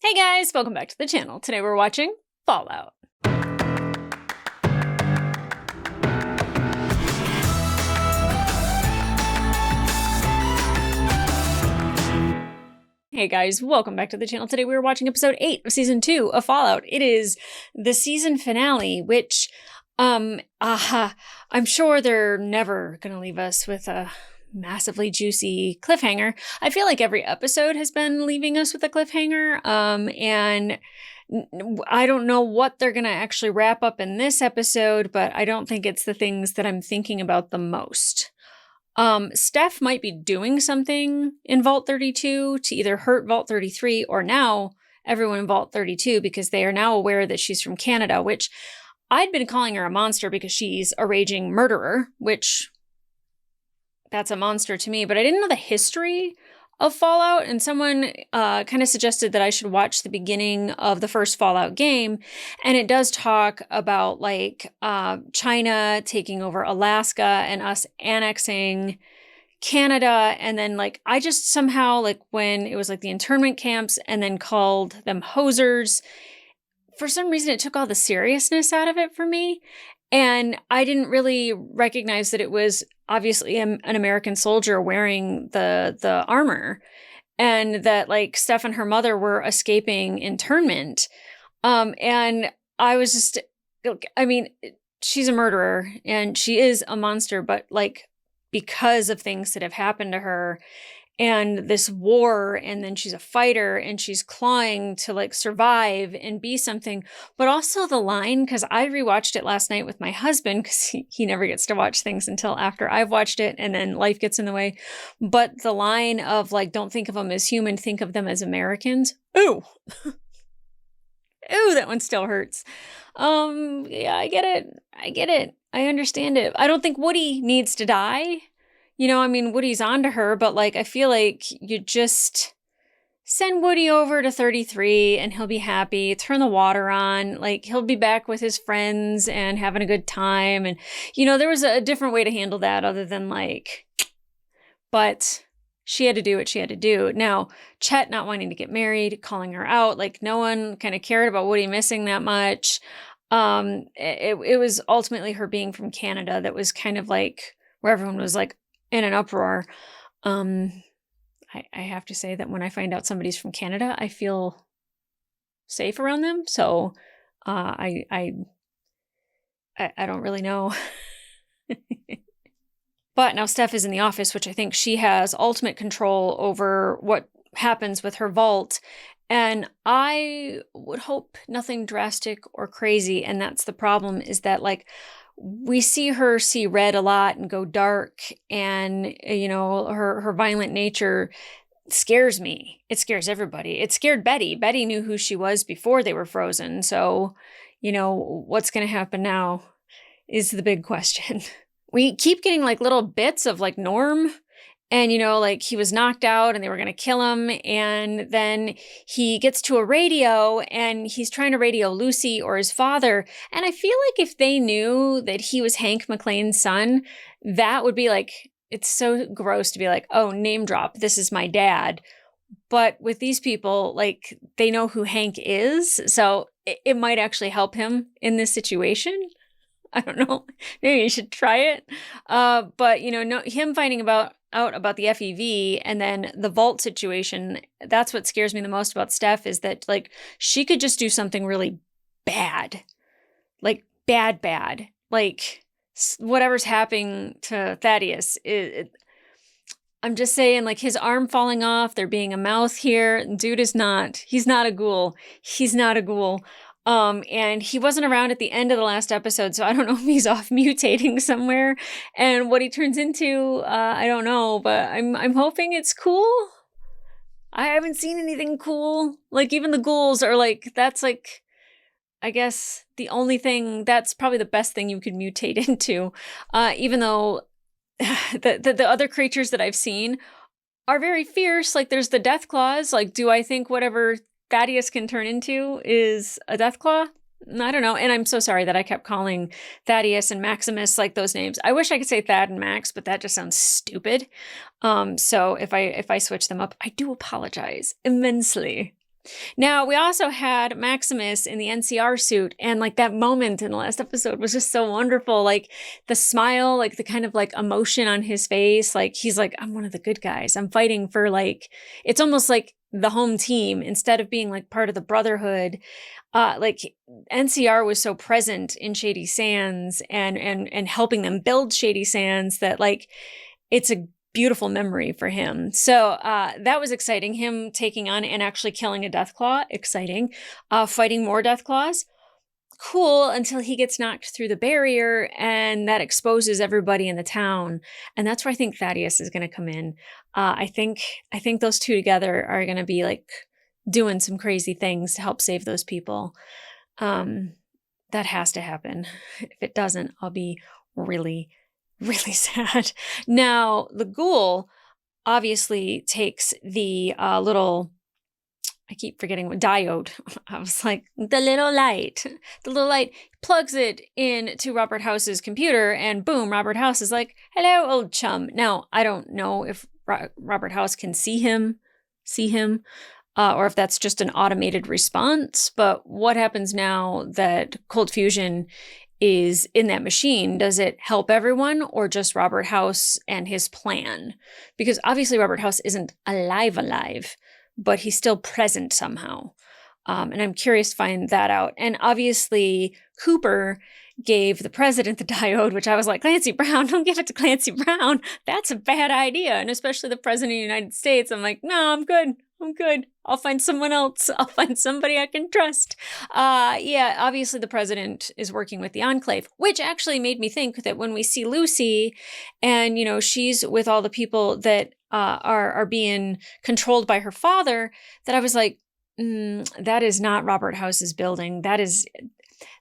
Hey guys, welcome back to the channel. Today we're watching Fallout. Hey guys, welcome back to the channel. Today we're watching episode 8 of season 2 of Fallout. It is the season finale, which, I'm sure they're never gonna leave us with a massively juicy cliffhanger. I feel like every episode has been leaving us with a cliffhanger, and I don't know what they're gonna actually wrap up in this episode, but I don't think it's the things that I'm thinking about the most. Steph might be doing something in Vault 32 to either hurt Vault 33 or now everyone in Vault 32 because they are now aware that she's from Canada, which I'd been calling her a monster because she's a raging murderer, which that's a monster to me, but I didn't know the history of Fallout, and someone kind of suggested that I should watch the beginning of the first Fallout game, and it does talk about like China taking over Alaska and us annexing Canada, and then like I just somehow like when it was like the internment camps and then called them hosers, for some reason it took all the seriousness out of it for me, and I didn't really recognize that it was obviously an American soldier wearing the armor, and that like Steph and her mother were escaping internment. And I was just, I mean, she's a murderer and she is a monster, but like because of things that have happened to her and this war, and then she's a fighter and she's clawing to like survive and be something. But also the line, because I rewatched it last night with my husband because he never gets to watch things until after I've watched it and then life gets in the way. But the line of like, don't think of them as human, think of them as Americans. Ooh. Ooh, that one still hurts. Yeah, I get it. I understand it. I don't think Woody needs to die. You know, I mean, Woody's onto her, but like, I feel like you just send Woody over to 33 and he'll be happy. Turn the water on. Like, he'll be back with his friends and having a good time. And, you know, there was a different way to handle that other than like, but she had to do what she had to do. Now, Chet not wanting to get married, calling her out, like no one kind of cared about Woody missing that much. It was ultimately her being from Canada that was kind of like where everyone was like, in an uproar. I have to say that when I find out somebody's from Canada, I feel safe around them. So I don't really know. But now Steph is in the office, which I think she has ultimate control over what happens with her vault. And I would hope nothing drastic or crazy. And that's the problem, is that like we see her see red a lot and go dark, and you know, her violent nature scares me. It scares everybody. It scared Betty. Betty knew who she was before they were frozen. So, you know, what's going to happen now is the big question. We keep getting like little bits of like Norm, and, you know, like he was knocked out and they were going to kill him. And then he gets to a radio and he's trying to radio Lucy or his father. And I feel like if they knew that he was Hank McClane's son, that would be like, it's so gross to be like, oh, name drop, this is my dad. But with these people, like they know who Hank is. So it might actually help him in this situation. I don't know. Maybe you should try it. But, you know, him finding out about the FEV and then the vault situation, that's what scares me the most about Steph, is that like she could just do something really bad. Like bad. Like whatever's happening to Thaddeus. I'm just saying, like his arm falling off, there being a mouth here. Dude he's not a ghoul. He's not a ghoul. And he wasn't around at the end of the last episode, so I don't know if he's off mutating somewhere. And what he turns into, I don't know, but I'm hoping it's cool. I haven't seen anything cool. Like even the ghouls are like, that's like, I guess the only thing, that's probably the best thing you could mutate into. Even though the other creatures that I've seen are very fierce. Like there's the death claws. Like, do I think whatever Thaddeus can turn into is a Deathclaw? I don't know. And I'm so sorry that I kept calling Thaddeus and Maximus like those names. I wish I could say Thad and Max, but that just sounds stupid. So if I switch them up, I do apologize immensely. Now, we also had Maximus in the NCR suit, and like that moment in the last episode was just so wonderful. Like the smile, like the kind of like emotion on his face. Like he's like, I'm one of the good guys. I'm fighting for like, it's almost like the home team instead of being like part of the brotherhood. Like NCR was so present in Shady Sands and helping them build Shady Sands that like it's a beautiful memory for him. So that was exciting. Him taking on and actually killing a Deathclaw, exciting. Fighting more Deathclaws, cool, until he gets knocked through the barrier and that exposes everybody in the town. And that's where I think Thaddeus is going to come in. I think those two together are going to be like doing some crazy things to help save those people. That has to happen. If it doesn't, I'll be really, really sad. Now, the ghoul obviously takes the little, I keep forgetting what diode. I was like, the little light. The little light plugs it into Robert House's computer, and boom, Robert House is like, hello, old chum. Now, I don't know if Robert House can see him, or if that's just an automated response. But what happens now that cold fusion is in that machine? Does it help everyone or just Robert House and his plan? Because obviously Robert House isn't alive, but he's still present somehow. And I'm curious to find that out. And obviously Cooper gave the president the diode, which I was like, Clancy Brown, don't give it to Clancy Brown. That's a bad idea. And especially the president of the United States. I'm like, no, I'm good. I'll find someone else. I'll find somebody I can trust. Yeah, obviously the president is working with the Enclave, which actually made me think that when we see Lucy and, she's with all the people that are being controlled by her father, that I was like, that is not Robert House's building.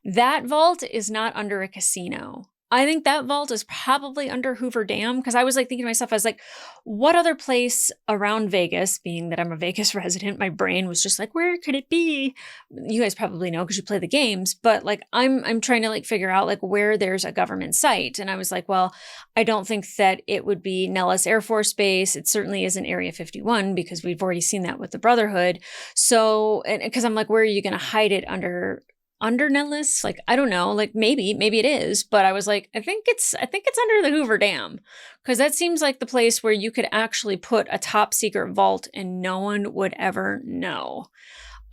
That vault is not under a casino. I think that vault is probably under Hoover Dam, because I was like thinking to myself, I was like, what other place around Vegas, being that I'm a Vegas resident, my brain was just like, where could it be? You guys probably know because you play the games, but like I'm trying to like figure out like where there's a government site. And I was like, well, I don't think that it would be Nellis Air Force Base. It certainly isn't Area 51 because we've already seen that with the Brotherhood. So, and because I'm like, where are you going to hide it under Nellis? Like, I don't know, like maybe it is, but I was like, I think it's under the Hoover Dam, because that seems like the place where you could actually put a top secret vault and no one would ever know.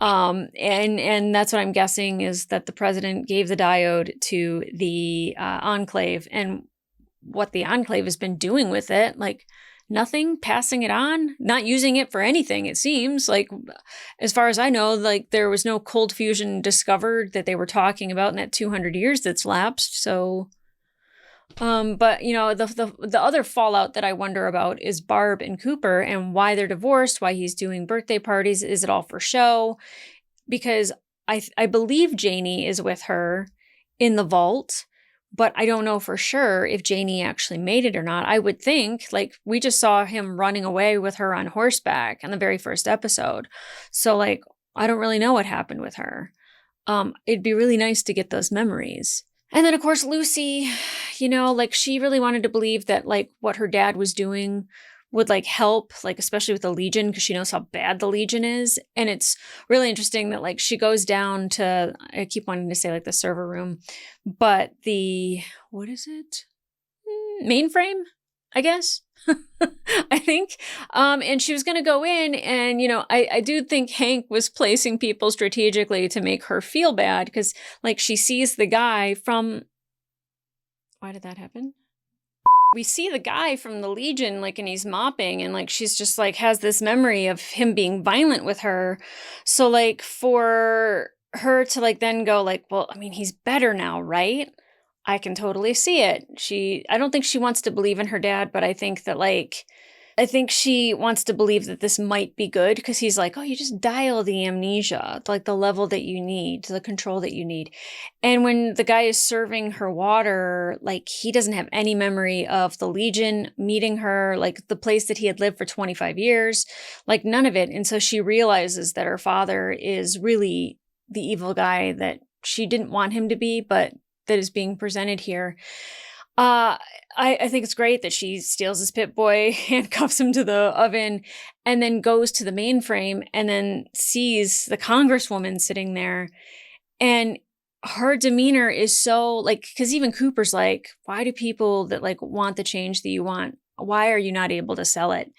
And that's what I'm guessing, is that the president gave the diode to the Enclave, and what the Enclave has been doing with it, like nothing, passing it on, not using it for anything. It seems like, as far as I know, like there was no cold fusion discovered that they were talking about in that 200 years that's lapsed. So, but the other fallout that I wonder about is Barb and Cooper and why they're divorced, why he's doing birthday parties. Is it all for show? Because I believe Janie is with her in the vault, but I don't know for sure if Janie actually made it or not. I would think, like, we just saw him running away with her on horseback in the very first episode. So, like, I don't really know what happened with her. It'd be really nice to get those memories. And then, of course, Lucy, like, she really wanted to believe that, like, what her dad was doing would like help, like especially with the Legion, because she knows how bad the Legion is. And it's really interesting that like she goes down to, I keep wanting to say like the server room, but what is it? Mainframe, I guess. I think. And she was going to go in and, I do think Hank was placing people strategically to make her feel bad, because like she sees the guy from, why did that happen? We see the guy from the Legion, like, and he's mopping, and like she's just like has this memory of him being violent with her. So like for her to like then go like, well, I mean, he's better now, right? I can totally see it. I don't think she wants to believe in her dad, but I think she wants to believe that this might be good, because he's like, oh, you just dial the amnesia, like the level that you need, the control that you need. And when the guy is serving her water, like he doesn't have any memory of the Legion meeting her, like the place that he had lived for 25 years, like none of it. And so she realizes that her father is really the evil guy that she didn't want him to be, but that is being presented here. Uh, I think it's great that she steals his Pit Boy, handcuffs him to the oven, and then goes to the mainframe and then sees the Congresswoman sitting there. And her demeanor is so like, because even Cooper's like, why do people that like want the change that you want? Why are you not able to sell it?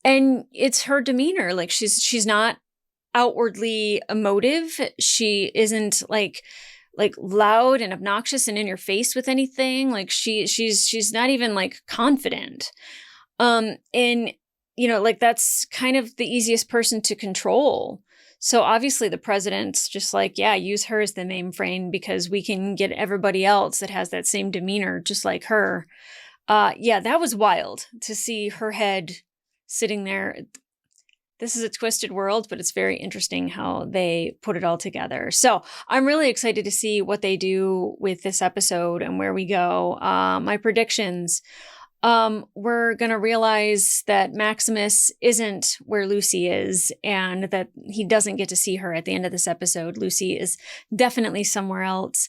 And it's her demeanor. Like she's not outwardly emotive. She isn't like loud and obnoxious and in your face with anything. Like she's not even like confident. And like that's kind of the easiest person to control. So obviously the president's just like, yeah, use her as the mainframe because we can get everybody else that has that same demeanor just like her. Yeah, that was wild to see her head sitting there. This is a twisted world, but it's very interesting how they put it all together. So I'm really excited to see what they do with this episode and where we go. My predictions. We're going to realize that Maximus isn't where Lucy is and that he doesn't get to see her at the end of this episode. Lucy is definitely somewhere else.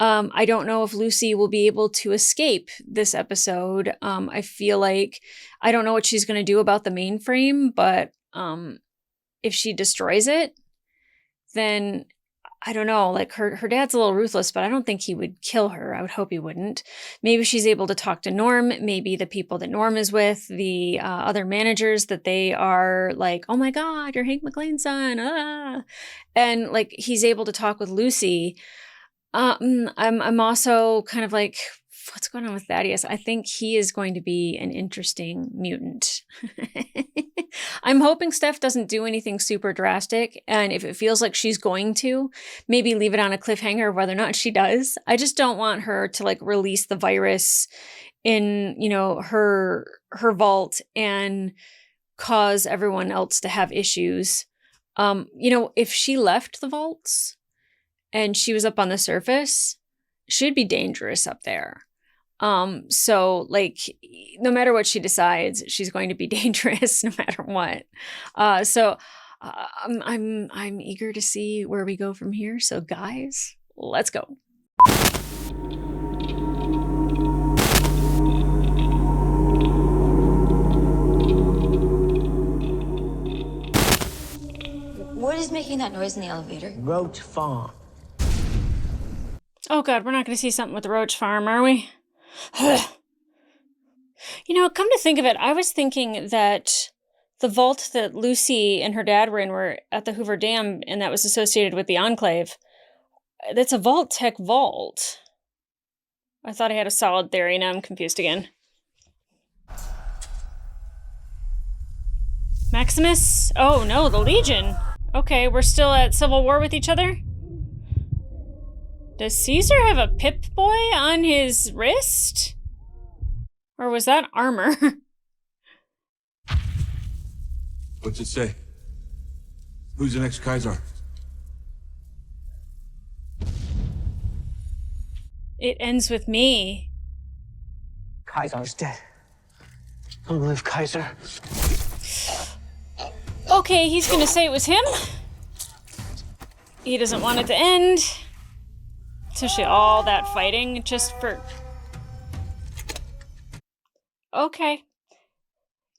I don't know if Lucy will be able to escape this episode. I feel like I don't know what she's going to do about the mainframe, but if she destroys it, then I don't know, like her dad's a little ruthless, but I don't think he would kill her. I would hope he wouldn't. Maybe she's able to talk to Norm. Maybe the people that Norm is with, the other managers, that they are like, oh my God, you're Hank McLean's son. Ah. And like he's able to talk with Lucy. I'm also kind of like, what's going on with Thaddeus? I think he is going to be an interesting mutant. I'm hoping Steph doesn't do anything super drastic. And if it feels like she's going to, maybe leave it on a cliffhanger whether or not she does. I just don't want her to like release the virus in, her vault and cause everyone else to have issues. If she left the vaults and she was up on the surface, she'd be dangerous up there. So like no matter what she decides, she's going to be dangerous no matter what. I'm eager to see where we go from here. So guys, let's go. What is making that noise in the elevator? Roach Farm. Oh God, we're not going to see something with the Roach Farm, are we? Come to think of it, I was thinking that the vault that Lucy and her dad were in were at the Hoover Dam, and that was associated with the Enclave. That's a Vault Tech vault. I thought I had a solid theory, now I'm confused again. Maximus? Oh no, the Legion. Okay, we're still at civil war with each other? Does Caesar have a Pip-Boy on his wrist? Or was that armor? What's it say? Who's the next Kaiser? It ends with me. Kaiser's dead. Long live Kaiser. Okay, he's gonna say it was him. He doesn't want it to end. Especially all that fighting just for... Okay.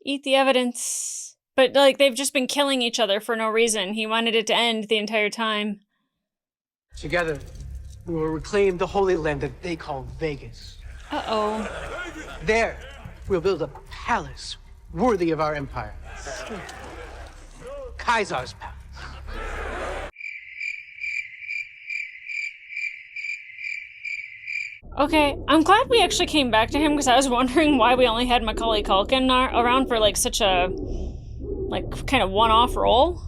Eat the evidence. But, like, they've just been killing each other for no reason. He wanted it to end the entire time. Together, we will reclaim the Holy Land that they call Vegas. Uh-oh. There, we'll build a palace worthy of our empire. Kaiser's palace. Okay, I'm glad we actually came back to him because I was wondering why we only had Macaulay Culkin around for like such a like kind of one-off role.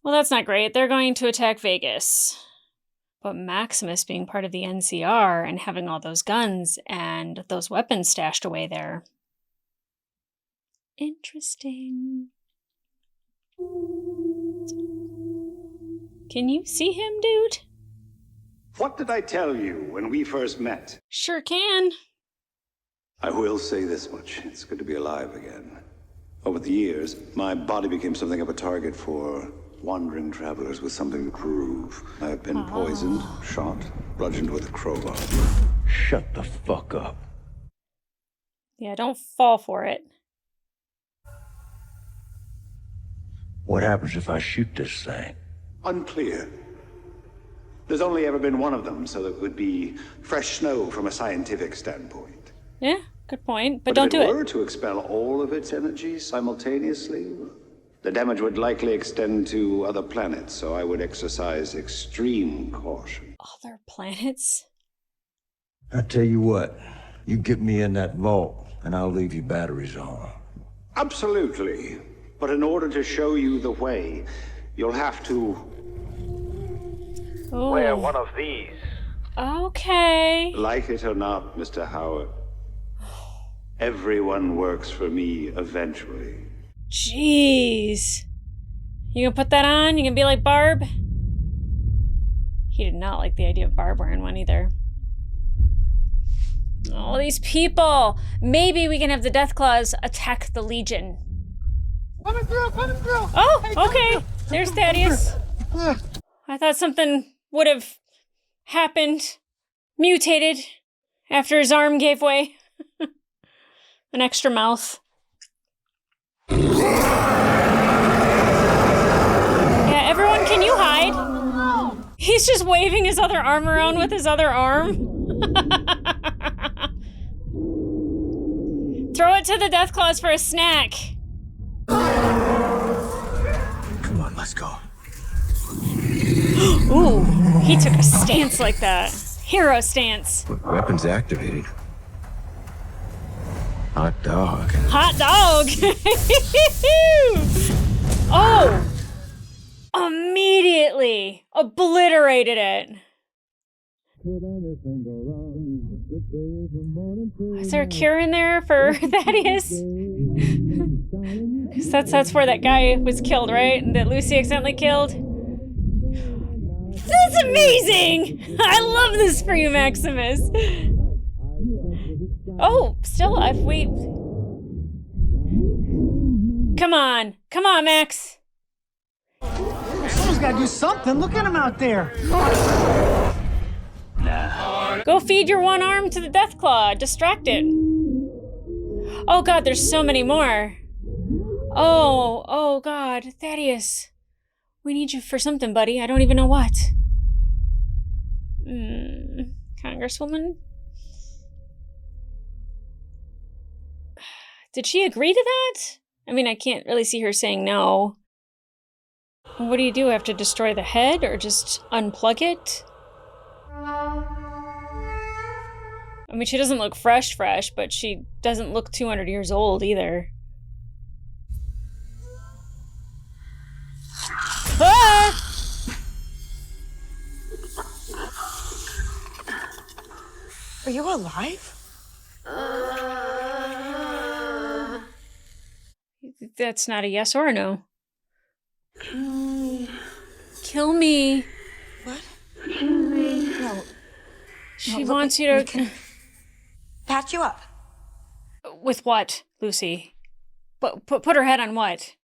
Well, that's not great. They're going to attack Vegas. But Maximus being part of the NCR and having all those guns and those weapons stashed away there. Interesting. Can you see him, dude? What did I tell you when we first met? Sure can. I will say this much. It's good to be alive again. Over the years, my body became something of a target for wandering travelers with something to prove. I have been poisoned, shot, bludgeoned with a crowbar. Shut the fuck up. Yeah, don't fall for it. What happens if I shoot this thing? Unclear. There's only ever been one of them, so that would be fresh snow from a scientific standpoint. Yeah, good point. But don't do if it it. were to expel all of its energy simultaneously, the damage would likely extend to other planets, so I would exercise extreme caution. Other planets? I tell you what, you get me in that vault, and I'll leave your batteries on. Absolutely. But in order to show you the way, you'll have to... Ooh. Wear one of these. Okay. Like it or not, Mr. Howard, everyone works for me eventually. Jeez. You gonna put that on? You gonna be like Barb? He did not like the idea of Barb wearing one either. All these people. Maybe we can have the Deathclaws attack the Legion. Coming through, coming through. Oh, Hey, okay. There's Thaddeus. I thought something would have happened, mutated, after his arm gave way. An extra mouth. Yeah, everyone, can you hide? He's just waving his other arm around with his other arm. Throw it to the Deathclaws for a snack. Come on, let's go. Ooh, he took a stance like that. Hero stance. Weapons activated. Hot dog. Hot dog! Oh! Immediately obliterated it. Is there a cure in there for Thaddeus? Because that's where that guy was killed, right? That Lucy accidentally killed? That's amazing! I love this for you, Maximus. Oh, still, if we... Come on, Max. Someone's got to do something. Look at him out there. Go feed your one arm to the Deathclaw. Distract it. Oh god, there's so many more. Oh god, Thaddeus. We need you for something, buddy. I don't even know what. Congresswoman? Did she agree to that? I mean, I can't really see her saying no. What do you do? Have to destroy the head or just unplug it? I mean, she doesn't look fresh, but she doesn't look 200 years old either. Ah! Are you alive? That's not a yes or a no. Kill me. What? No. She look, wants you we to... can patch you up. With what, Lucy? Put her head on what?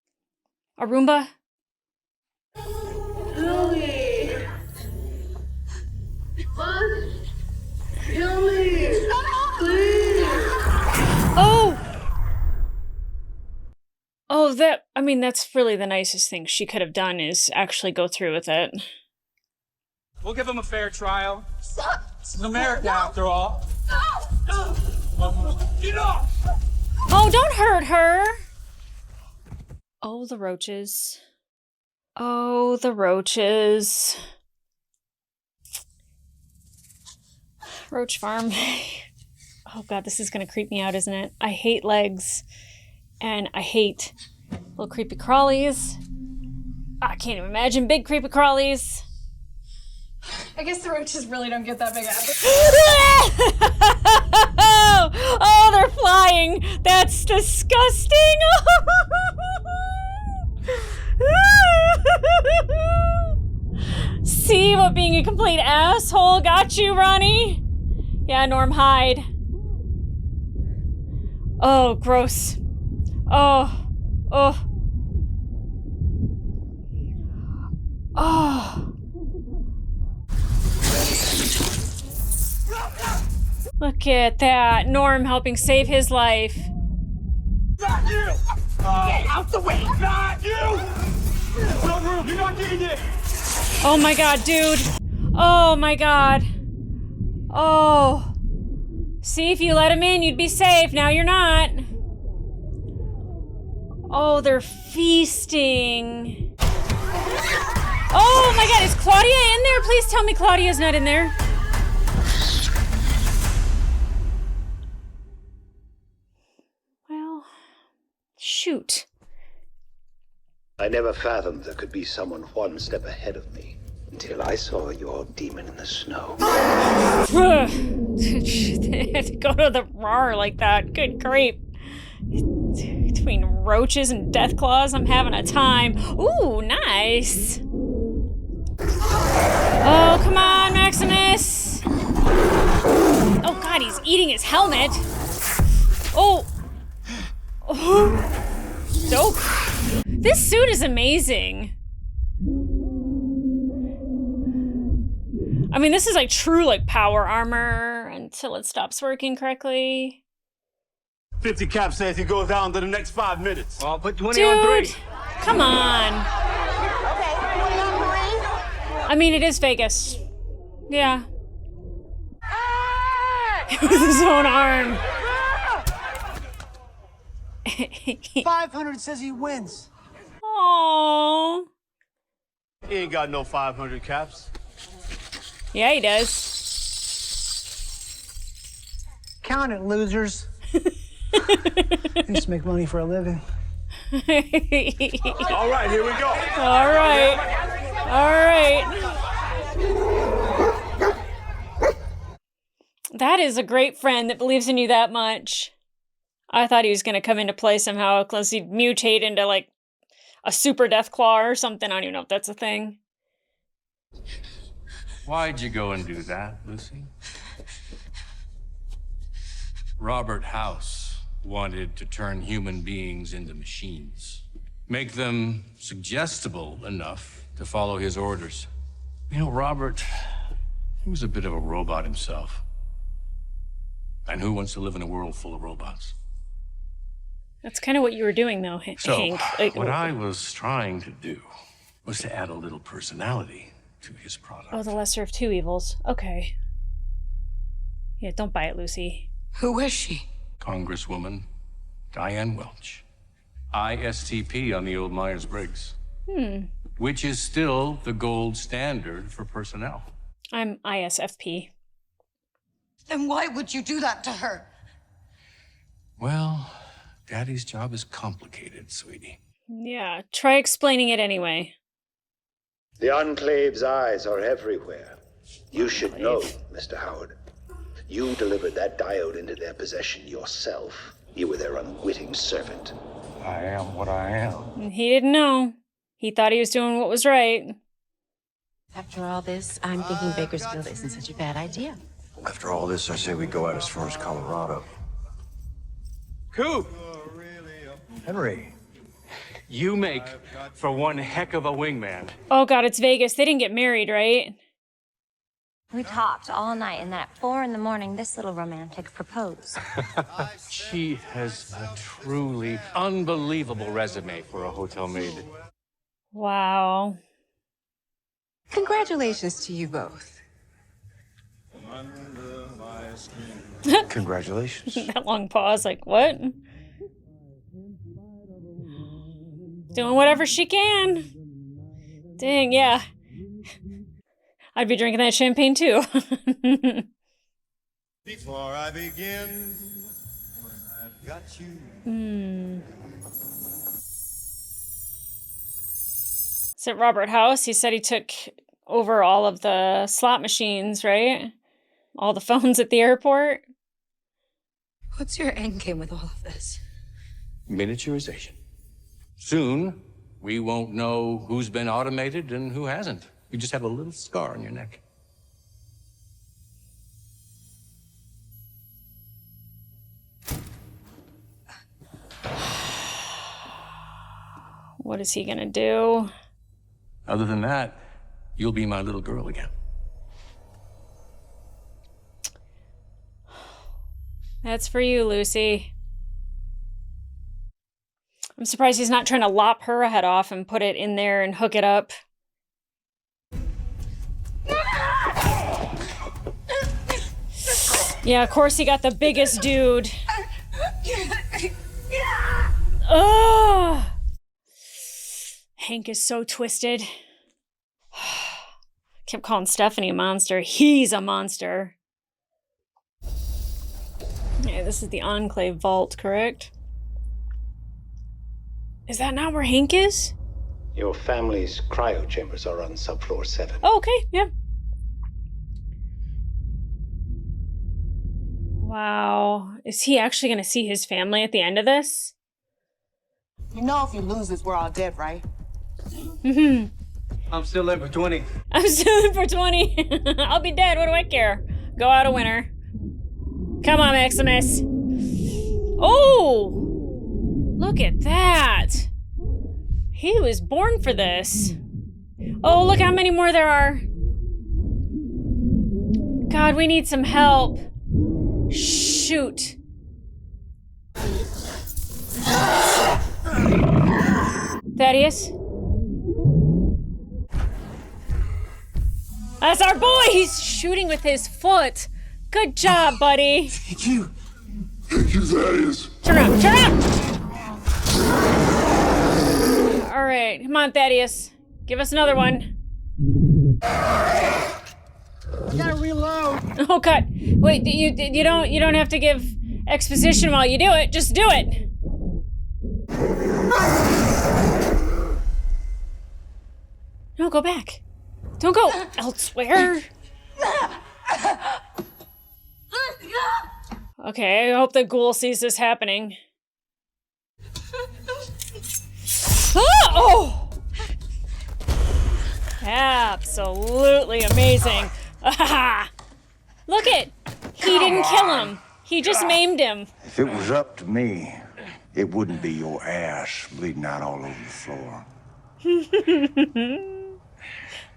A Roomba? Kill me! What? Kill me! Please! Oh! Oh, that's really the nicest thing she could have done is actually go through with it. We'll give him a fair trial. Stop! This is America, after all. No! Get off! Oh, don't hurt her! Oh, the roaches. Oh, the roaches. Roach farm. Oh god, this is gonna creep me out, isn't it? I hate legs. And I hate little creepy crawlies. I can't even imagine big creepy crawlies. I guess the roaches really don't get that big out. Oh, they're flying. That's disgusting. See what being a complete asshole got you, Ronnie? Yeah, Norm, hide. Oh, gross. Oh. Look at that. Norm helping save his life. Not you! Get out the way! Not you! No room, you're not getting it! Oh my god, dude. Oh my god. Oh. See, if you let him in, you'd be safe. Now you're not. Oh, they're feasting. Oh my god, is Claudia in there? Please tell me Claudia's not in there. Well, shoot. I never fathomed there could be someone one step ahead of me until I saw your demon in the snow. They had to go to the RAR like that. Good grief. Between roaches and death claws, I'm having a time. Ooh, nice. Oh, come on, Maximus. Oh, God, he's eating his helmet. Oh. Oh. Dope. This suit is amazing. I mean, this is like true like power armor until it stops working correctly. 50 cap says he goes down to the next 5 minutes. I'll put 20 on 3. Come on. Okay, 20 on 3. I mean, it is Vegas. Yeah. With his own arm. 500 says he wins. Aww. He ain't got no 500 caps. Yeah, he does. Count it, losers. I used to make money for a living. All right, here we go. All right. All right. That is a great friend that believes in you that much. I thought he was going to come into play somehow, unless he'd mutate into, like, a super death claw or something. I don't even know if that's a thing. Why'd you go and do that, Lucy? Robert House wanted to turn human beings into machines. Make them suggestible enough to follow his orders. You know, Robert, he was a bit of a robot himself. And who wants to live in a world full of robots? That's kind of what you were doing, though, Hank. Like, what I was trying to do was to add a little personality to his product. Oh, the lesser of two evils. Okay. Yeah, don't buy it, Lucy. Who is she? Congresswoman Diane Welch. ISTP on the old Myers-Briggs. Which is still the gold standard for personnel. I'm ISFP. Then why would you do that to her? Well, Daddy's job is complicated, sweetie. Yeah, try explaining it anyway. The Enclave's eyes are everywhere. You should know, Mr. Howard. You delivered that diode into their possession yourself. You were their unwitting servant. I am what I am. And he didn't know. He thought he was doing what was right. After all this, I'm thinking Bakersfield isn't such a bad idea. After all this, I say we go out as far as Colorado. Coop, Henry. you make for one heck of a wingman. Oh god, it's Vegas. They didn't get married, right? We talked all night, and then at 4 a.m, this little romantic proposed. She has a truly unbelievable resume for a hotel maid. Wow. Congratulations to you both. Congratulations. That long pause, like, what? Doing whatever she can. Dang, yeah. I'd be drinking that champagne too. Before I begin, I've got you. Is it Robert House? He said he took over all of the slot machines, right? All the phones at the airport. What's your end game with all of this? Miniaturization. Soon, we won't know who's been automated and who hasn't. You just have a little scar on your neck. What is he gonna do? Other than that, you'll be my little girl again. That's for you, Lucy. I'm surprised he's not trying to lop her head off and put it in there and hook it up. Yeah, of course he got the biggest dude. Oh! Hank is so twisted. Kept calling Stephanie a monster. He's a monster. Yeah, this is the Enclave vault, correct? Is that not where Hank is? Your family's cryo chambers are on subfloor 7. Oh, okay, yeah. Wow. Is he actually going to see his family at the end of this? You know if you lose this, we're all dead, right? Mm-hmm. I'm still in for 20. I'm still in for 20. I'll be dead. What do I care? Go out a winner. Come on, Maximus. Oh! Look at that. He was born for this. Oh, look how many more there are. God, we need some help. Shoot. Thaddeus? That's our boy! He's shooting with his foot. Good job, buddy. Thank you. Thank you, Thaddeus. Turn up, turn up! All right, come on, Thaddeus. Give us another one. I gotta reload. Oh, cut. Wait, you don't have to give exposition while you do it. Just do it. No, go back. Don't go elsewhere. Okay, I hope the ghoul sees this happening. Oh! Absolutely amazing. Look it! He didn't kill him. He just maimed him. If it was up to me, it wouldn't be your ass bleeding out all over the floor.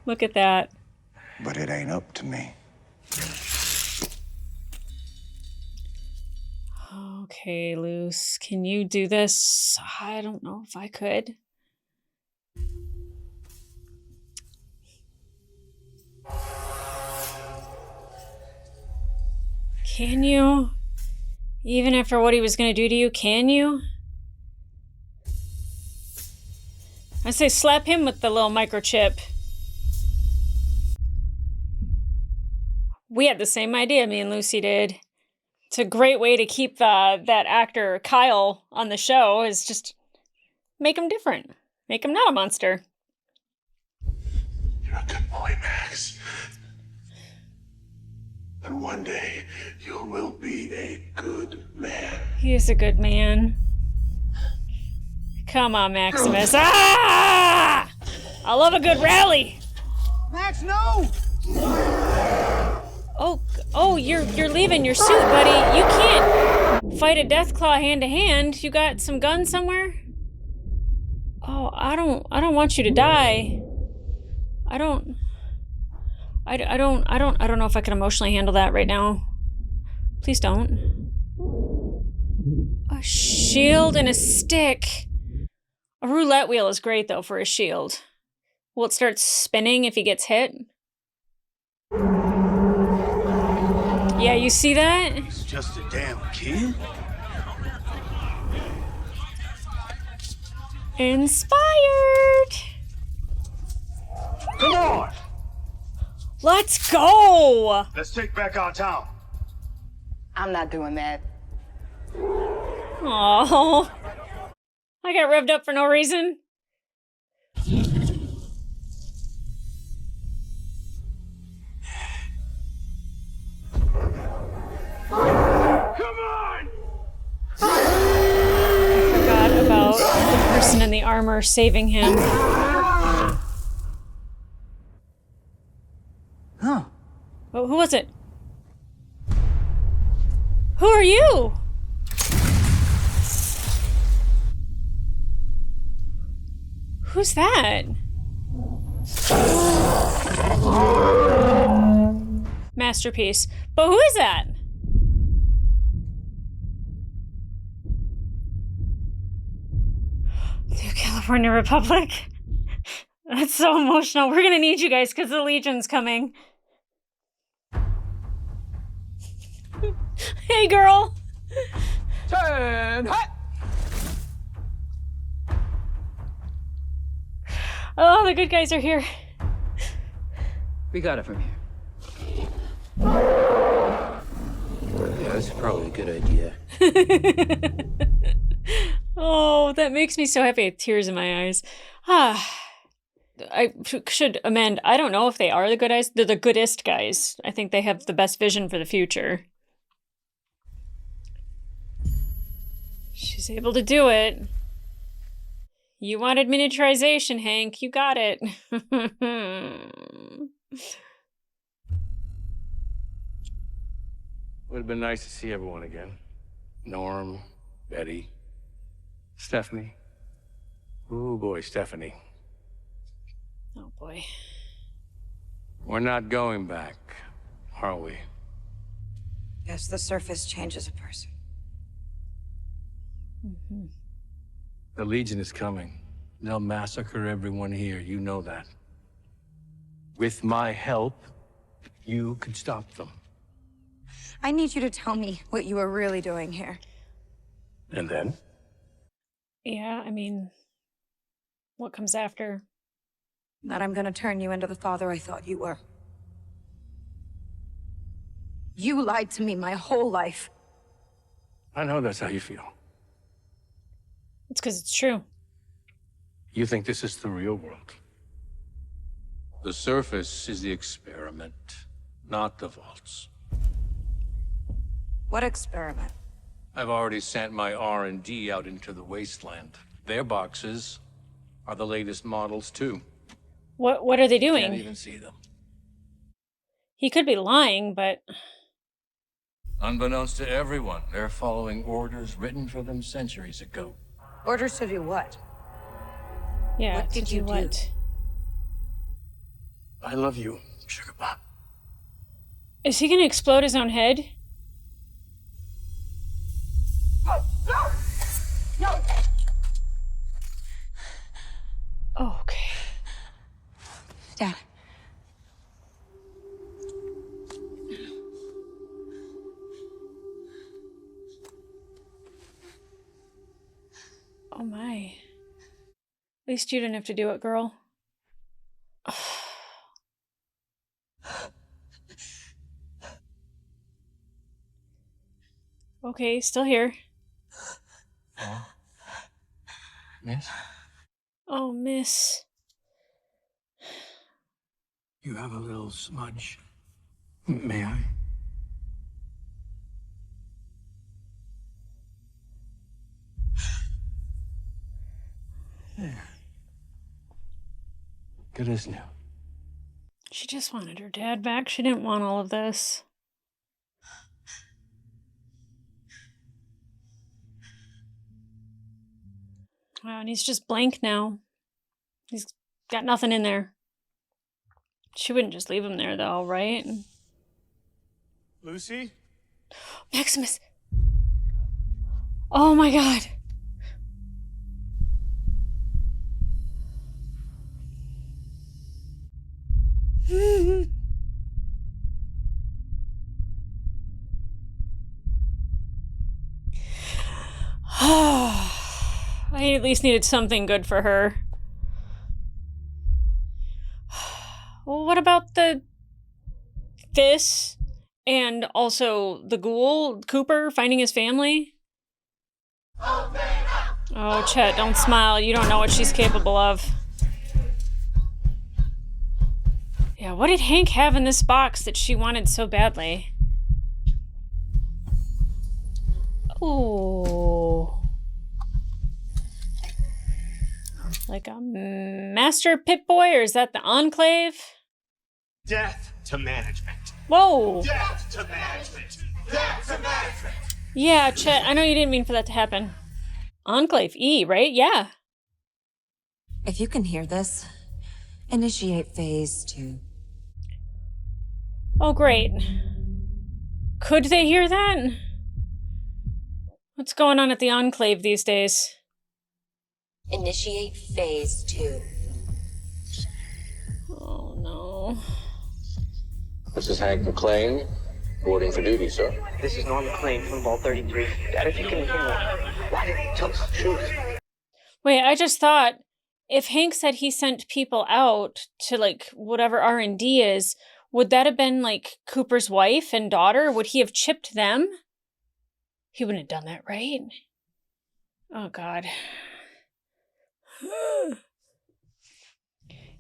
Look at that. But it ain't up to me. Okay, Luce, can you do this? I don't know if I could. Can you? Even after what he was gonna do to you, can you? I say slap him with the little microchip. We had the same idea, me and Lucy did. It's a great way to keep that actor, Kyle, on the show, is just make him different. Make him not a monster. You're a good boy, Max. And one day, you will be a good man. He is a good man. Come on, Maximus. Ah! I love a good rally. Max, no! Oh, you're leaving your suit, buddy. You can't fight a Deathclaw hand to hand. You got some guns somewhere? Oh, I don't want you to die. I don't know if I can emotionally handle that right now. Please don't. A shield and a stick. A roulette wheel is great though for a shield. Will it start spinning if he gets hit? Yeah, you see that? He's just a damn kid. Inspired! Come on! Let's go! Let's take back our town. I'm not doing that. Oh, I got revved up for no reason. Come on! I forgot about the person in the armor saving him. Huh. Oh, who was it? Who are you? Who's that? Masterpiece. But who is that? California Republic. That's so emotional. We're gonna need you guys because the Legion's coming. Hey, girl. Turn hot. Oh, the good guys are here. We got it from here. Yeah, that's probably a good idea. Oh, that makes me so happy. I have tears in my eyes. I should amend. I don't know if they are the good guys. They're the goodest guys. I think they have the best vision for the future. She's able to do it. You wanted miniaturization, Hank. You got it. Would have been nice to see everyone again. Norm, Betty, Stephanie. Ooh, boy, Stephanie. Oh, boy. We're not going back, are we? Yes, the surface changes a person. Mm-hmm. The Legion is coming. They'll massacre everyone here. You know that. With my help, you could stop them. I need you to tell me what you are really doing here. And then? Yeah, I mean, what comes after? That I'm gonna turn you into the father I thought you were. You lied to me my whole life. I know that's how you feel. It's because it's true. You think this is the real world. The surface is the experiment, not the vaults. What experiment? I've already sent my R&D out into the wasteland. Their boxes are the latest models, too. What are they doing? Can't even see them. He could be lying, but... Unbeknownst to everyone, they're following orders written for them centuries ago. Orders to do what? Yeah, What did to you do do? what? I love you, Sugar Pop. Is he gonna explode his own head? No! Okay. Dad. Oh my. At least you didn't have to do it, girl. Okay, still here. Oh. Miss? Oh, miss. You have a little smudge. May I? There. Good as new. She just wanted her dad back. She didn't want all of this. Wow, and he's just blank now. He's got nothing in there. She wouldn't just leave him there, though, right? Lucy? Maximus! Oh my god! I at least needed something good for her. Well, what about this and also the ghoul, Cooper, finding his family? Oh, Chet, don't smile. You don't know what she's capable of. Yeah, what did Hank have in this box that she wanted so badly? Oh. Like a master Pip-Boy, or is that the Enclave? Death to management. Whoa. Death to management. Death to management. Yeah, Chet, I know you didn't mean for that to happen. Enclave E, right? Yeah. If you can hear this, initiate phase 2. Oh, great. Could they hear that? What's going on at the Enclave these days? Initiate phase 2. Oh no. This is Hank McClane, boarding for duty, sir. This is Norm McClane from Vault 33. Dad, if you can hear me, why didn't you tell us the truth? Wait, I just thought if Hank said he sent people out to like whatever R&D is, would that have been like Cooper's wife and daughter? Would he have chipped them? He wouldn't have done that, right? Oh God.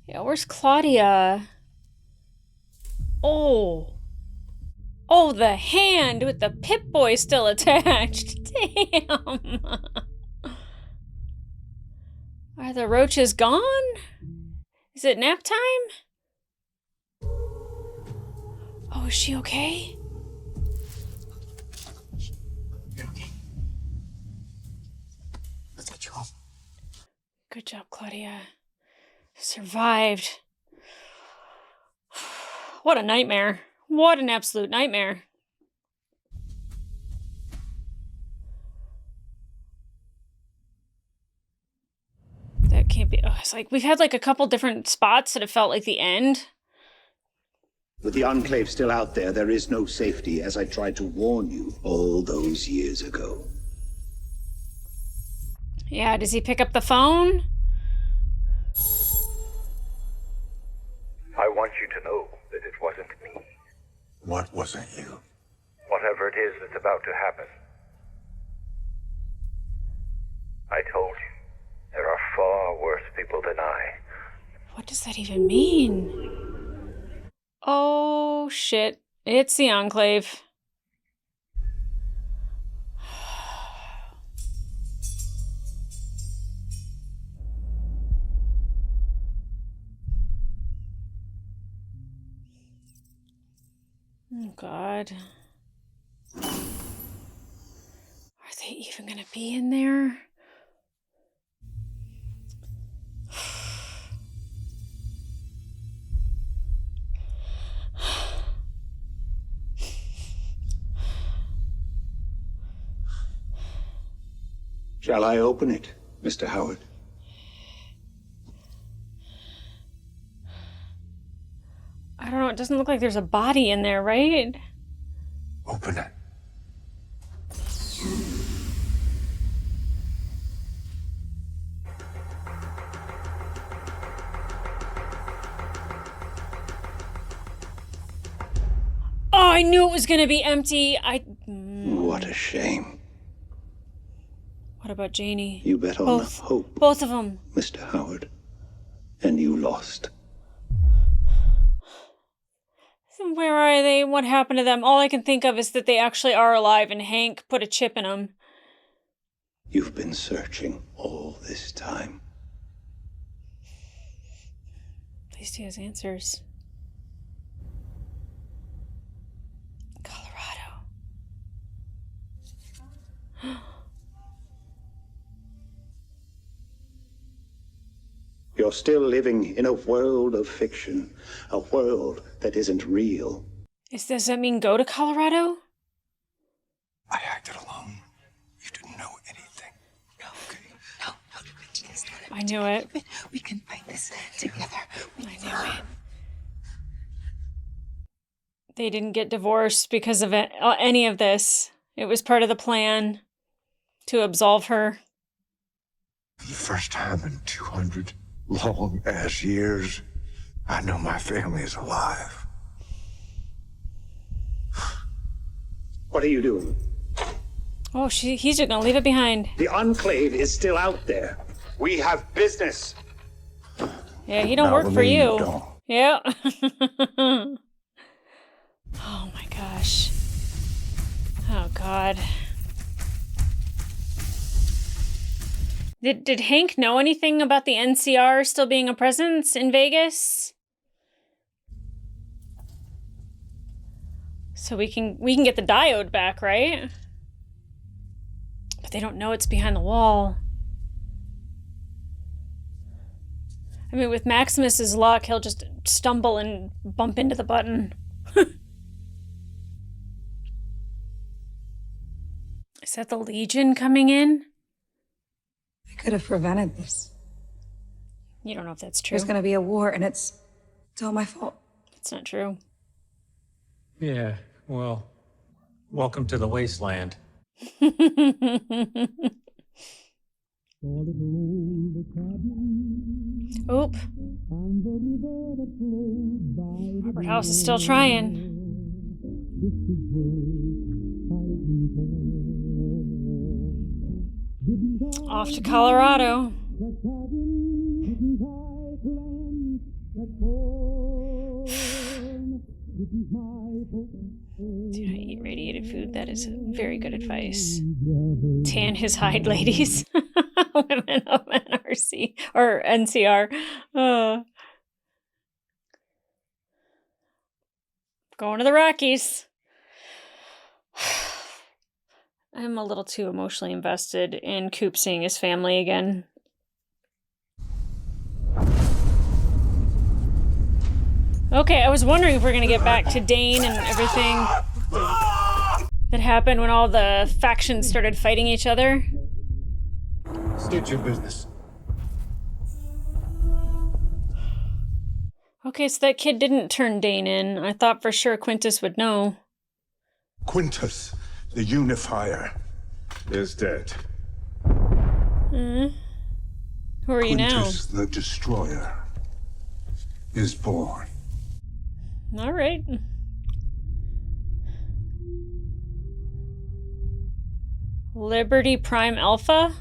Yeah, where's Claudia? Oh. Oh, the hand with the Pip-Boy still attached. Damn. Are the roaches gone? Is it nap time? Oh, is she okay? You're okay. Let's get you home. Good job, Claudia. Survived. What a nightmare. What an absolute nightmare. That can't be. Oh, it's like we've had like a couple different spots that have felt like the end. With the Enclave still out there, there is no safety, as I tried to warn you all those years ago. Yeah, does he pick up the phone? I want you to know that it wasn't me. What wasn't you? Whatever it is that's about to happen. I told you, there are far worse people than I. What does that even mean? Oh, shit. It's the Enclave. Oh, God. Are they even gonna be in there? Shall I open it, Mr. Howard? I don't know. It doesn't look like there's a body in there, right? Open it. Oh, I knew it was gonna be empty. What a shame. What about Janie? You bet on Both. hope, Both of them. Mr. Howard. And you lost. Where are they? What happened to them? All I can think of is that they actually are alive and Hank put a chip in them. You've been searching all this time. At least he has answers. Colorado. You're still living in a world of fiction, a world that isn't real. Does that mean go to Colorado? I acted alone. You didn't know anything. No, just I knew it. We can fight this together. I knew it. They didn't get divorced because of it, any of this. It was part of the plan to absolve her. For the first time in 200 long-ass years, I know my family is alive. What are you doing? Oh, he's just gonna leave it behind. The Enclave is still out there. We have business. Yeah, he don't Not work with for me, you. don't. Yeah. Oh my gosh. Oh God. Did Hank know anything about the NCR still being a presence in Vegas? So we can get the diode back, right? But they don't know it's behind the wall. I mean, with Maximus's luck, he'll just stumble and bump into the button. Is that the Legion coming in? I could have prevented this. You don't know if that's true. There's gonna be a war, and it's all my fault. It's not true. Yeah, well, welcome to the wasteland. Oop. Robert House is still trying. Off to Colorado. Do not eat radiated food. That is very good advice. Tan his hide, ladies. Women of NRC or NCR. Going to the Rockies. I'm a little too emotionally invested in Coop seeing his family again. Okay, I was wondering if we're gonna get back to Dane and everything that happened when all the factions started fighting each other. State your business. Okay, so that kid didn't turn Dane in. I thought for sure Quintus would know. Quintus, the unifier, is dead. Who are you now? Quintus, the destroyer, is born. All right. Liberty Prime Alpha?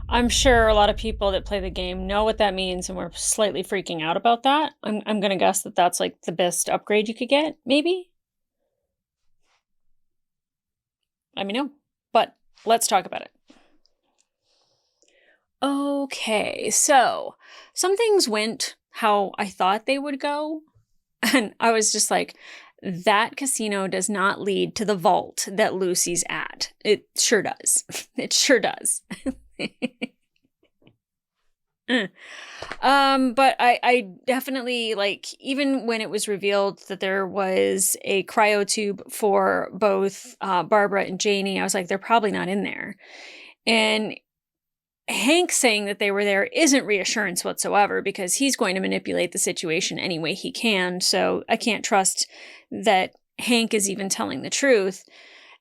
I'm sure a lot of people that play the game know what that means, and we're slightly freaking out about that. I'm going to guess that that's like the best upgrade you could get, maybe? Let me know. But let's talk about it. Okay, so some things went how I thought they would go. And I was just like, that casino does not lead to the vault that Lucy's at. It sure does. It sure does. But I definitely, like, even when it was revealed that there was a cryotube for both Barbara and Janie, I was like, they're probably not in there. And Hank saying that they were there isn't reassurance whatsoever, because he's going to manipulate the situation any way he can. So I can't trust that Hank is even telling the truth.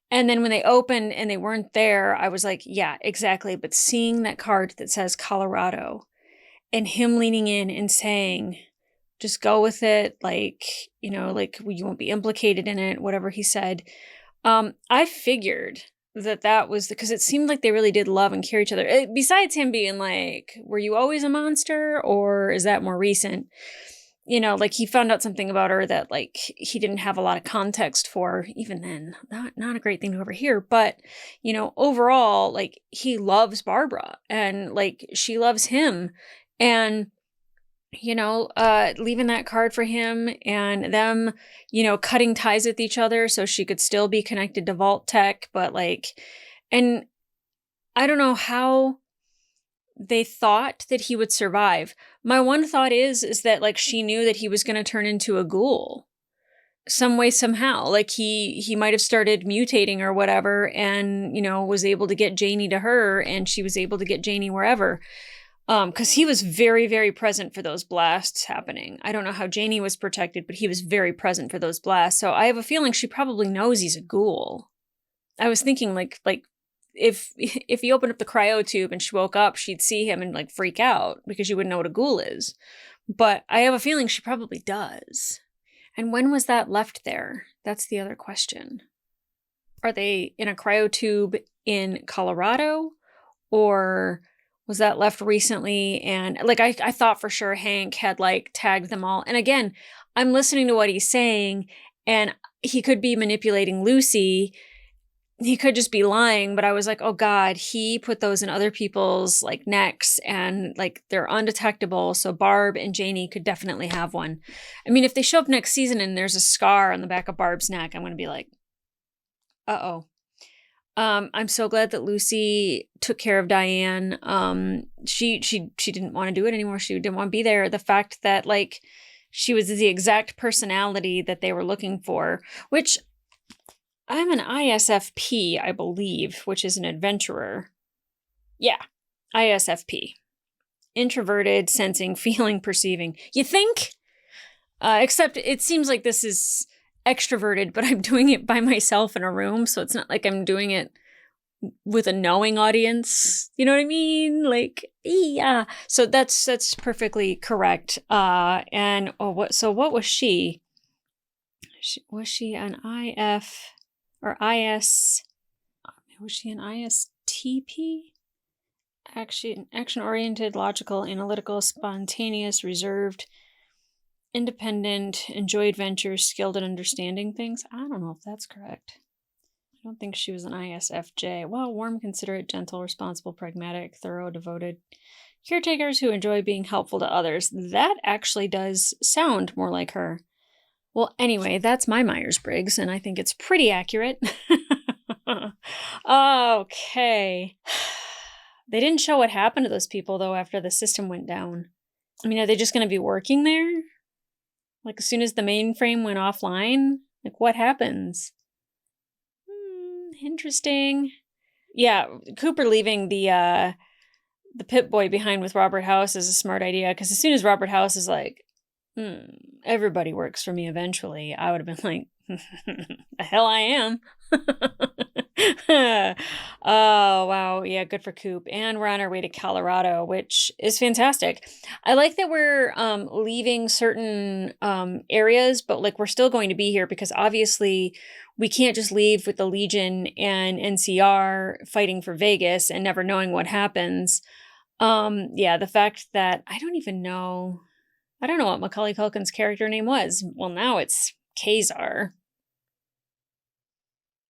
And then when they opened and they weren't there, I was like, yeah, exactly. But seeing that card that says Colorado and him leaning in and saying, just go with it. Like, you know, like you won't be implicated in it, whatever he said. I figured that was because it seemed like they really did love and care each other. Besides him being like, were you always a monster, or is that more recent? You know, like he found out something about her that like he didn't have a lot of context for. Even then, not a great thing to overhear. But, you know, overall, like he loves Barbara and like she loves him. And, you know, leaving that card for him and them, you know, cutting ties with each other so she could still be connected to Vault Tech. But like, and I don't know how they thought that he would survive. My one thought is that like she knew that he was going to turn into a ghoul some way, somehow. Like he might have started mutating or whatever and, you know, was able to get Janie to her and she was able to get Janie wherever. Because he was very, very present for those blasts happening. I don't know how Janie was protected, but he was very present for those blasts. So I have a feeling she probably knows he's a ghoul. I was thinking like if he opened up the cryo tube and she woke up, she'd see him and like freak out because she wouldn't know what a ghoul is. But I have a feeling she probably does. And when was that left there? That's the other question. Are they in a cryo tube in Colorado, or was that left recently? And like, I thought for sure Hank had like tagged them all. And again, I'm listening to what he's saying and he could be manipulating Lucy. He could just be lying, but I was like, oh God, he put those in other people's like necks and like they're undetectable. So Barb and Janie could definitely have one. I mean, if they show up next season and there's a scar on the back of Barb's neck, I'm going to be like, uh-oh. I'm so glad that Lucy took care of Diane. She didn't want to do it anymore. She didn't want to be there. The fact that like she was the exact personality that they were looking for, which I'm an ISFP, I believe, which is an adventurer. Yeah. ISFP. Introverted, sensing, feeling, perceiving. You think? Except it seems like this is extroverted, but I'm doing it by myself in a room, so it's not like I'm doing it with a knowing audience. You know what I mean? Like, yeah. So that's perfectly correct. And what was she? Was she an IF or IS? Was she an ISTP? Action-oriented, logical, analytical, spontaneous, reserved, independent, enjoy adventures, skilled at understanding things. I don't know if that's correct. I don't think she was an ISFJ. Well, warm, considerate, gentle, responsible, pragmatic, thorough, devoted. Caretakers who enjoy being helpful to others. That actually does sound more like her. Well, anyway, that's my Myers-Briggs, and I think it's pretty accurate. Okay. They didn't show what happened to those people, though, after the system went down. I mean, are they just going to be working there? Like, as soon as the mainframe went offline? Like, what happens? Interesting. Yeah, Cooper leaving the Pip-Boy behind with Robert House is a smart idea, because as soon as Robert House is like, everybody works for me eventually, I would have been like, the hell I am. Oh, wow. Yeah, good for Coop. And we're on our way to Colorado, which is fantastic. I like that we're leaving certain areas, but like we're still going to be here because obviously we can't just leave with the Legion and NCR fighting for Vegas and never knowing what happens. Yeah, the fact that I don't know what Macaulay Culkin's character name was. Well, now it's Kazar.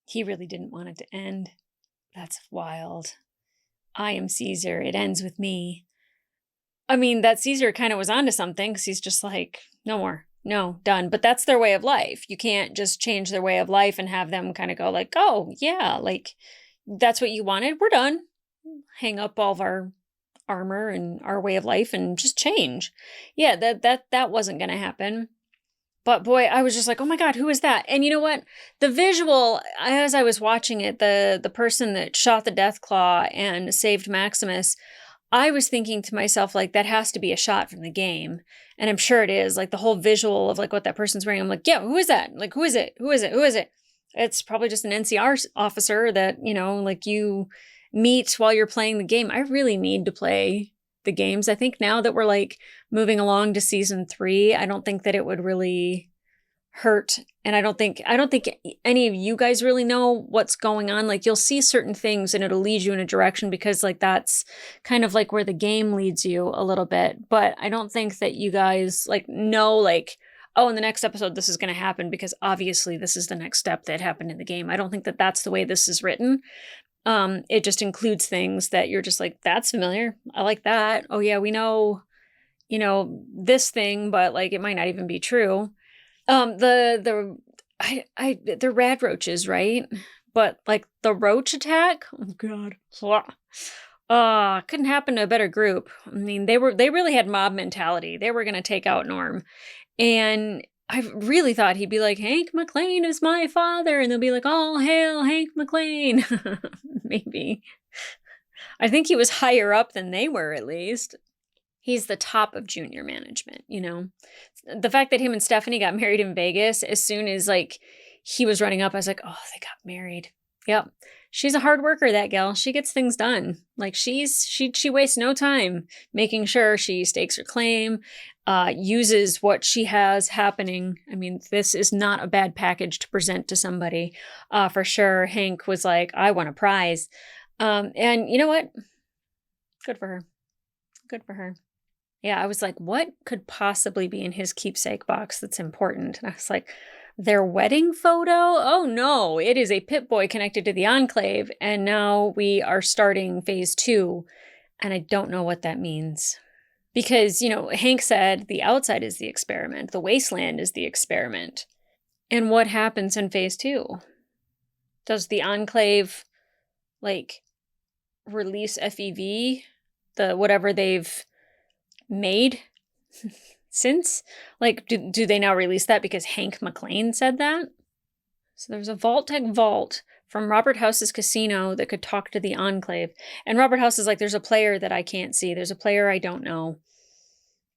He really didn't want it to end. That's wild. I am Caesar. It ends with me. I mean, that Caesar kind of was onto something because he's just like, no more. No, done. But that's their way of life. You can't just change their way of life and have them kind of go like, oh, yeah, like that's what you wanted. We're done. Hang up all of our armor and our way of life and just change. Yeah, that wasn't going to happen. But boy, I was just like, oh my God, who is that? And you know what? The visual, as I was watching it, the person that shot the Deathclaw and saved Maximus, I was thinking to myself, like, that has to be a shot from the game. And I'm sure it is. Like, the whole visual of, like, what that person's wearing. I'm like, yeah, who is that? Like, who is it? Who is it? Who is it? It's probably just an NCR officer that, you know, like, you meet while you're playing the game. I really need to play the games. I think now that we're like moving along to season 3, I don't think that it would really hurt. And I don't think any of you guys really know what's going on. Like, you'll see certain things and it'll lead you in a direction because like that's kind of like where the game leads you a little bit. But I don't think that you guys like know like, oh, in the next episode this is going to happen because obviously this is the next step that happened in the game. I don't think that that's the way this is written. It just includes things that you're just like, that's familiar. I like that. Oh yeah, we know, you know, this thing, but like it might not even be true. The rad roaches, right? But like the roach attack, oh God. Couldn't happen to a better group. I mean, they really had mob mentality. They were gonna take out Norm. And I really thought he'd be like, Hank McClane is my father. And they'll be like, all hail Hank McClane. Maybe. I think he was higher up than they were, at least. He's the top of junior management, you know? The fact that him and Stephanie got married in Vegas, as soon as, like, he was running up, I was like, oh, they got married. Yep. She's a hard worker, that gal. She gets things done. Like, she wastes no time making sure she stakes her claim, uses what she has happening. I mean, this is not a bad package to present to somebody. For sure, Hank was like, I want a prize. And you know what? Good for her. Good for her. Yeah, I was like, what could possibly be in his keepsake box that's important? And I was like, their wedding photo? Oh no, it is a Pip-Boy connected to the Enclave. And now we are starting phase 2. And I don't know what that means. Because, you know, Hank said the outside is the experiment. The wasteland is the experiment. And what happens in phase 2? Does the Enclave, like, release FEV? The whatever they've made since? Like, do they now release that because Hank McClane said that? So there's a Vault-Tec vault from Robert House's casino that could talk to the Enclave. And Robert House is like, there's a player that I can't see. There's a player I don't know.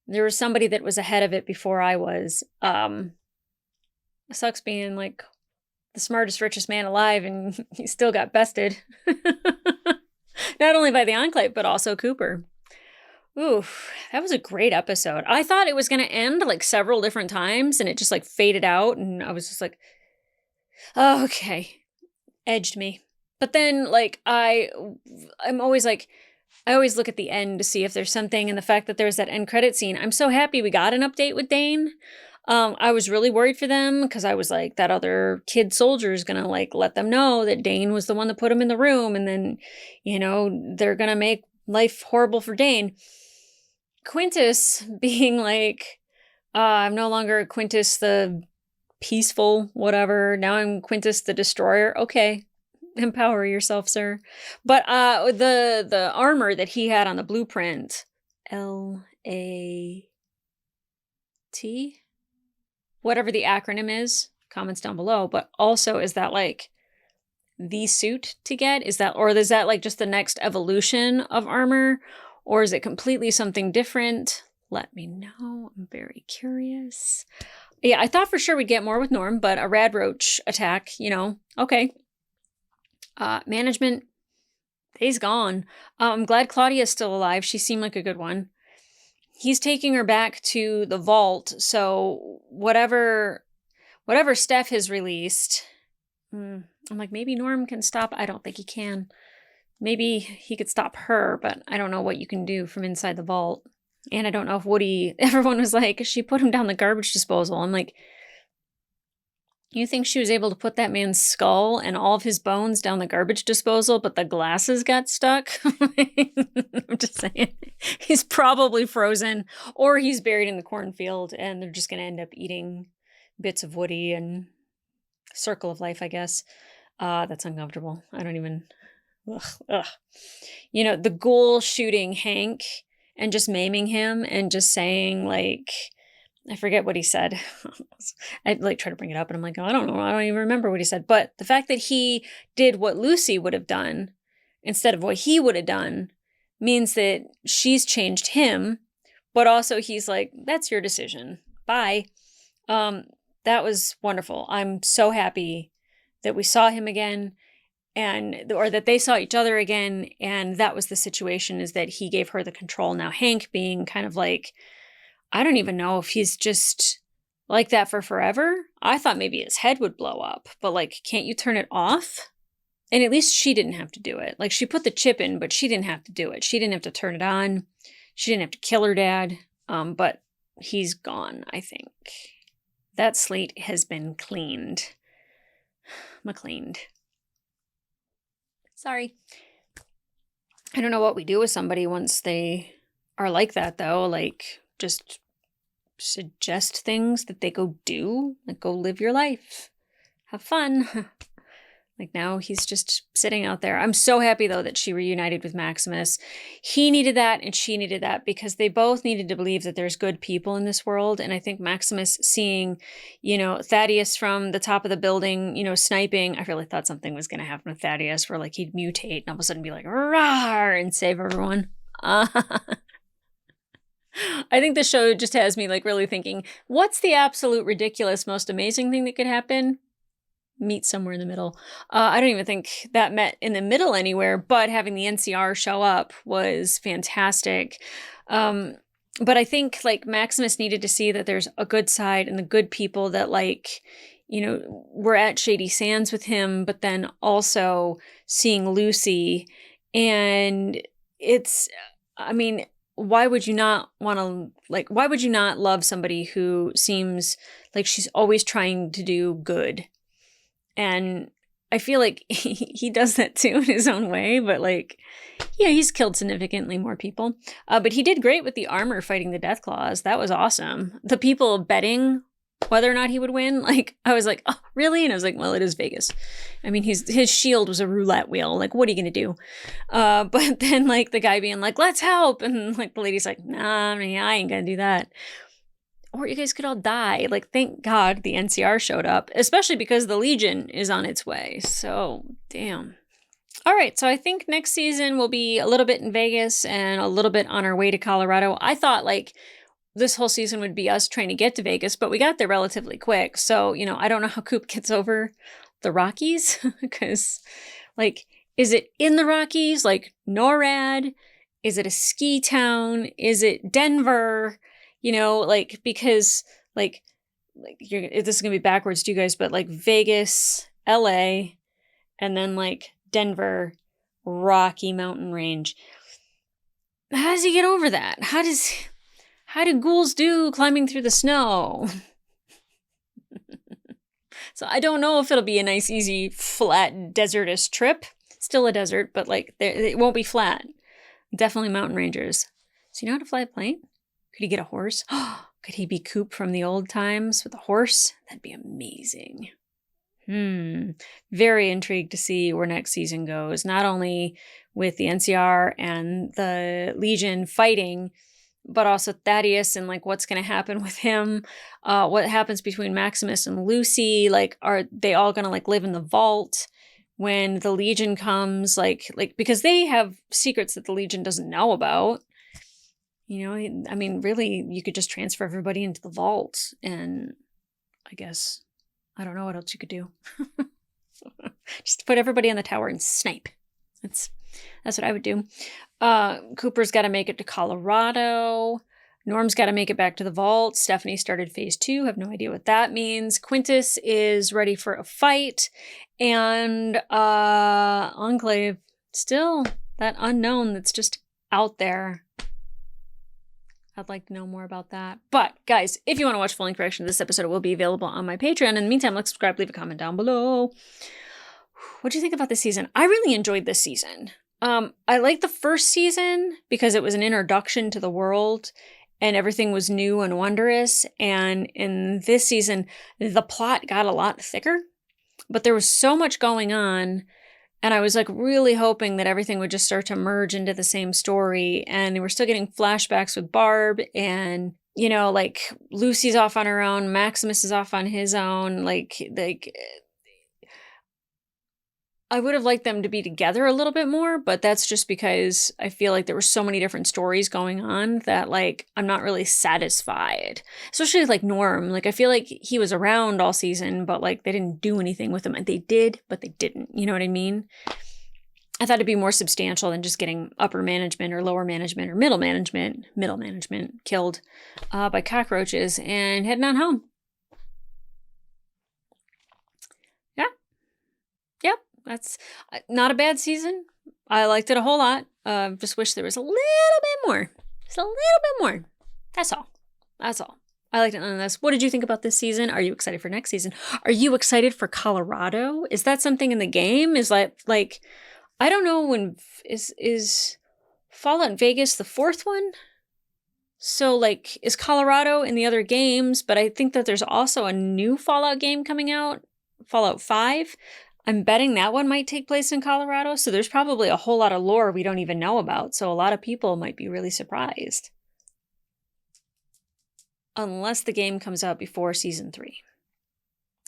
There was somebody that was ahead of it before I was. It sucks being like the smartest, richest man alive, and he still got bested. Not only by the Enclave, but also Cooper. Oof, that was a great episode. I thought it was going to end like several different times, and it just like faded out, and I was just like, oh, okay. Edged me. But then like I'm always like, I always look at the end to see if there's something, and the fact that there's that end credit scene. I'm so happy we got an update with Dane. I was really worried for them because I was like, that other kid soldier is going to like let them know that Dane was the one that put him in the room. And then, you know, they're going to make life horrible for Dane. Quintus being like, I'm no longer Quintus the peaceful, whatever. Now I'm Quintus the destroyer. Okay. Empower yourself, sir. But the armor that he had on the blueprint, LAT, whatever the acronym is, comments down below, but also is that like the suit to get? Is that, or is that like just the next evolution of armor? Or is it completely something different? Let me know. I'm very curious. Yeah, I thought for sure we'd get more with Norm, but a rad roach attack, you know, okay. Management, he's gone. I'm glad Claudia's still alive. She seemed like a good one. He's taking her back to the vault, so whatever Steph has released, I'm like, maybe Norm can stop. I don't think he can. Maybe he could stop her, but I don't know what you can do from inside the vault. And I don't know if Woody, everyone was like, she put him down the garbage disposal. I'm like, you think she was able to put that man's skull and all of his bones down the garbage disposal, but the glasses got stuck? I'm just saying. He's probably frozen, or he's buried in the cornfield, and they're just going to end up eating bits of Woody and circle of life, I guess. That's uncomfortable. I don't even... Ugh. You know, the ghoul shooting Hank and just maiming him and just saying, like... I forget what he said. I like try to bring it up and I'm like, oh, I don't know. I don't even remember what he said. But the fact that he did what Lucy would have done instead of what he would have done means that she's changed him. But also he's like, that's your decision. Bye. That was wonderful. I'm so happy that we saw him again or that they saw each other again. And that was the situation, is that he gave her the control. Now Hank being kind of like, I don't even know if he's just like that for forever. I thought maybe his head would blow up, but like, can't you turn it off? And at least she didn't have to do it. Like, she put the chip in, but she didn't have to do it. She didn't have to turn it on. She didn't have to kill her dad. But he's gone, I think. That slate has been cleaned. McCleaned. Sorry. I don't know what we do with somebody once they are like that, though. Like, just suggest things that they go do, like go live your life, have fun. Like, now he's just sitting out there. I'm so happy though that she reunited with Maximus. He needed that and she needed that, because they both needed to believe that there's good people in this world. And I think Maximus seeing, you know, Thaddeus from the top of the building, you know, sniping, I really thought something was going to happen with Thaddeus, where like he'd mutate and all of a sudden be like, rawr, and save everyone. I think the show just has me like really thinking, what's the absolute ridiculous, most amazing thing that could happen? Meet somewhere in the middle. I don't even think that met in the middle anywhere, but having the NCR show up was fantastic. But I think like Maximus needed to see that there's a good side and the good people that, like, you know, were at Shady Sands with him, but then also seeing Lucy. And it's, I mean, why would you not want to, like, why would you not love somebody who seems like she's always trying to do good? And I feel like he does that too in his own way, but like, yeah, he's killed significantly more people. But he did great with the armor fighting the Deathclaws. That was awesome. The people betting whether or not he would win, like, I was like, oh, really? And I was like, well, it is Vegas. I mean, his shield was a roulette wheel. Like, what are you going to do? But then, like, the guy being like, let's help. And, like, the lady's like, nah, I ain't going to do that. Or you guys could all die. Like, thank God the NCR showed up, especially because the Legion is on its way. So, damn. All right, so I think next season will be a little bit in Vegas and a little bit on our way to Colorado. I thought like this whole season would be us trying to get to Vegas, but we got there relatively quick. So, you know, I don't know how Coop gets over the Rockies because, like, is it in the Rockies? Like NORAD? Is it a ski town? Is it Denver? You know, like, because like this is gonna be backwards to you guys, but like Vegas, LA, and then like Denver, Rocky Mountain Range. How does he get over that? How do ghouls do climbing through the snow? So I don't know if it'll be a nice, easy, flat, desertous trip. Still a desert, but like it won't be flat. Definitely mountain rangers. So you know how to fly a plane? Could he get a horse? Could he be Coop from the old times with a horse? That'd be amazing. Very intrigued to see where next season goes. Not only with the NCR and the Legion fighting, but also Thaddeus and like what's going to happen with him. What happens between Maximus and Lucy? Like, are they all going to like live in the vault when the Legion comes? Like because they have secrets that the Legion doesn't know about. You know, I mean, really, you could just transfer everybody into the vault, and I guess I don't know what else you could do. Just put everybody on the tower and snipe. That's what I would do. Cooper's got to make it to Colorado. Norm's got to make it back to the vault. Stephanie started phase 2. Have no idea what that means. Quintus is ready for a fight. And Enclave, still that unknown that's just out there. I'd like to know more about that. But guys, if you want to watch full length reaction to this episode, it will be available on my Patreon. In the meantime, like, subscribe, leave a comment down below. What do you think about this season? I really enjoyed this season. I liked the first season because it was an introduction to the world and everything was new and wondrous. And in this season, the plot got a lot thicker, but there was so much going on. And I was like really hoping that everything would just start to merge into the same story. And we're still getting flashbacks with Barb and, you know, like Lucy's off on her own. Maximus is off on his own. Like I would have liked them to be together a little bit more, but that's just because I feel like there were so many different stories going on that like I'm not really satisfied. Especially like Norm. Like I feel like he was around all season, but like they didn't do anything with him. And they did, but they didn't. You know what I mean? I thought it'd be more substantial than just getting upper management or lower management or middle management killed by cockroaches and heading on home. That's not a bad season. I liked it a whole lot. Just wish there was a little bit more. Just a little bit more. That's all. That's all. I liked it nonetheless. What did you think about this season? Are you excited for next season? Are you excited for Colorado? Is that something in the game? Is like I don't know when is Fallout Vegas the 4th one? So like is Colorado in the other games? But I think that there's also a new Fallout game coming out, Fallout 5. I'm betting that one might take place in Colorado, so there's probably a whole lot of lore we don't even know about, so a lot of people might be really surprised. Unless the game comes out before season 3.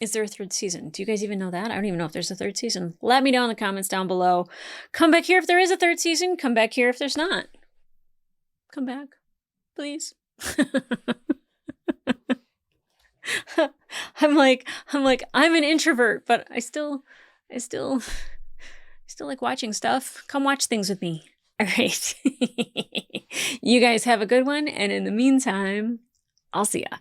Is there a 3rd season? Do you guys even know that? I don't even know if there's a 3rd season. Let me know in the comments down below. Come back here if there is a 3rd season. Come back here if there's not. Come back, please. I'm an introvert, but I still like watching stuff. Come watch things with me. All right. You guys have a good one. And in the meantime, I'll see ya.